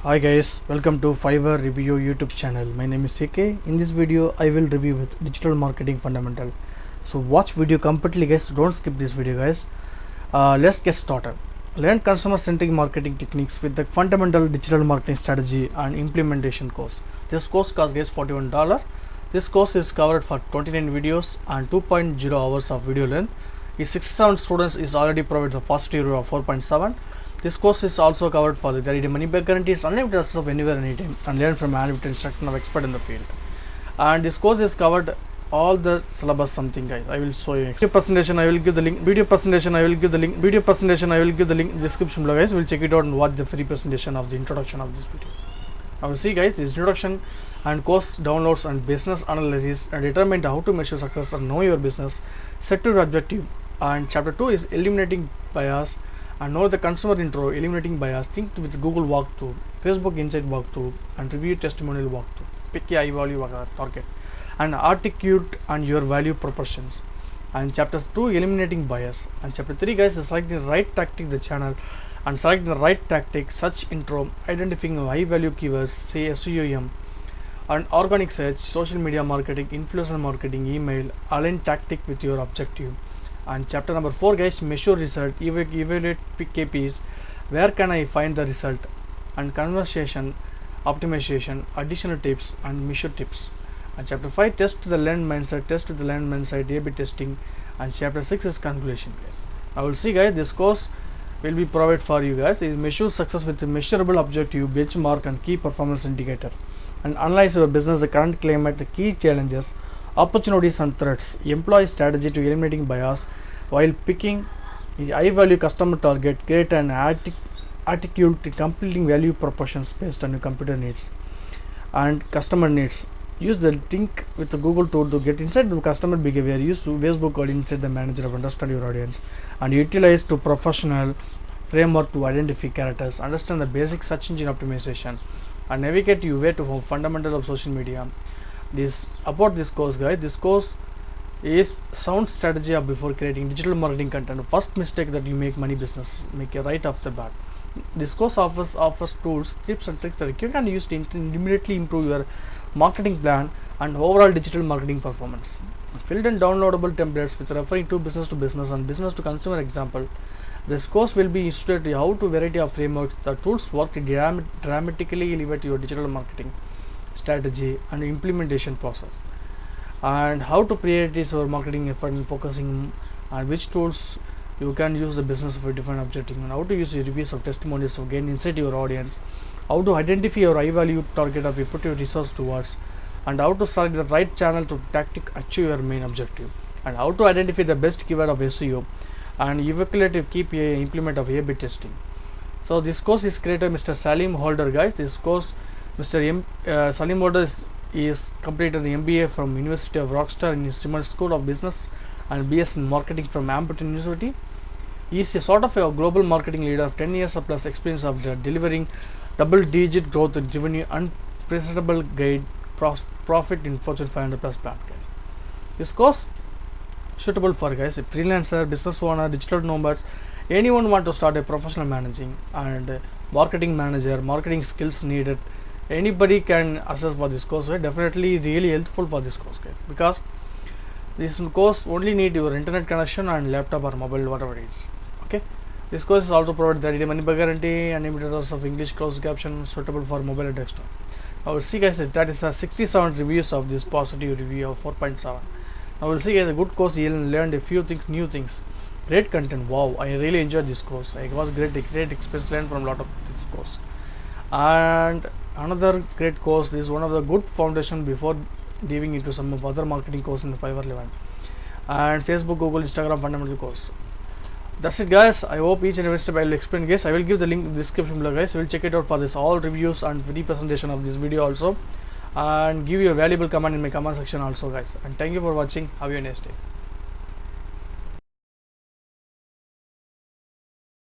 Hi guys, welcome to Fiverr review YouTube channel. My name is CK. In this video I will review with digital marketing fundamental. So watch video completely guys, don't skip this video guys. Let's get started. Learn consumer-centric marketing techniques with the fundamental digital marketing strategy and implementation course. This course costs guys $41. This course is covered for 29 videos and 2.0 hours of video length. If 67 students is already provided a positive review of 4.7. This course is also covered for the 30-day money back guarantees, unlimited access of anywhere, anytime, and learn from unlimited instruction of expert in the field. And this course is covered all the syllabus something guys. I will show you. Video presentation I will give the link. Video presentation I will give the link. Video presentation I will give the link in description below guys. We'll check it out and watch the free presentation of the introduction of this video. I will see guys this introduction and course downloads and business analysis and determine how to measure success and know your business. Set your objective. And chapter 2 is eliminating bias. And know the consumer intro, eliminating bias, think with Google walkthrough, Facebook Insight walkthrough, and review testimonial walkthrough. Pick a high value target, and articulate on your value proportions. And chapter 2, eliminating bias. And chapter 3, guys, is selecting the right tactic, the channel, and selecting the right tactic, search intro, identifying high value keywords, say SEOM, and organic search, social media marketing, influencer marketing, email, align tactic with your objective. And chapter number 4 guys, measure result, evaluate KPIs, where can I find the result, and conversation optimization, additional tips and measure tips. And chapter 5, test the learn mindset, A/B testing. And chapter 6 is conclusion guys. I will see guys, this course will be provided for you guys. Is measure success with a measurable objective, benchmark and key performance indicator, and analyze your business, the current climate, the key challenges, opportunities and threats, employ strategy to eliminating bias while picking high value customer target, create an articulate completing value proportions based on your computer needs and customer needs. Use the think with the Google tool to get inside the customer behavior. Use Facebook or inside the manager to understand your audience, and utilize to professional framework to identify characters, understand the basic search engine optimization, and navigate your way to fundamental of social media. This about this course guys, this course is sound strategy of before creating digital marketing content. First mistake that you make money business, make it right off the bat. This course offers tools, tips and tricks that you can use to immediately improve your marketing plan and overall digital marketing performance. Filled and downloadable templates with referring to business and business to consumer example. This course will be illustrated how to variety of frameworks. The tools work to dramatically elevate your digital marketing strategy and implementation process, and how to prioritize your marketing effort and focusing on which tools you can use the business for different objective, and how to use your reviews of testimonials to gain insight to your audience, how to identify your high value target of you put your resource towards, and how to select the right channel to tactic achieve your main objective, and how to identify the best keyword of SEO and evaluate KPI implement of A/B testing. So this course is created Mr. Salim Holder guys. This course Mr. Salim Holder is completed the MBA from University of Rochester in Simmons School of Business and BS in Marketing from Amberton University. He is a sort of a global marketing leader of 10 years of plus experience of delivering double-digit growth and giving you unprecedented guide profit in Fortune 500 plus brand guys. This course suitable for guys, a freelancer, business owner, digital nomads, anyone want to start a professional managing and marketing manager, marketing skills needed. Anybody can access for this course. Definitely really helpful for this course guys, because this course only need your internet connection and laptop or mobile, whatever it is. Okay, this course is also provided 30-day money back guarantee and unlimited hours of English closed caption suitable for mobile and desktop. Now we'll see guys, that is 67 reviews of this positive review of 4.7. Now we'll see guys, a good course. You learned a few things, new things, great content. Wow, I really enjoyed this course. It was great experience, learned from a lot of this course. And another great course, this is one of the good foundation before diving into some of other marketing course in the Fiverr level, and Facebook, Google, Instagram fundamental course. That's it guys. I hope each and every step I will explain guys. I will give the link in the description below guys. You will check it out for this all reviews and free presentation of this video also, and give you a valuable comment in my comment section also guys. And thank you for watching. Have a nice day.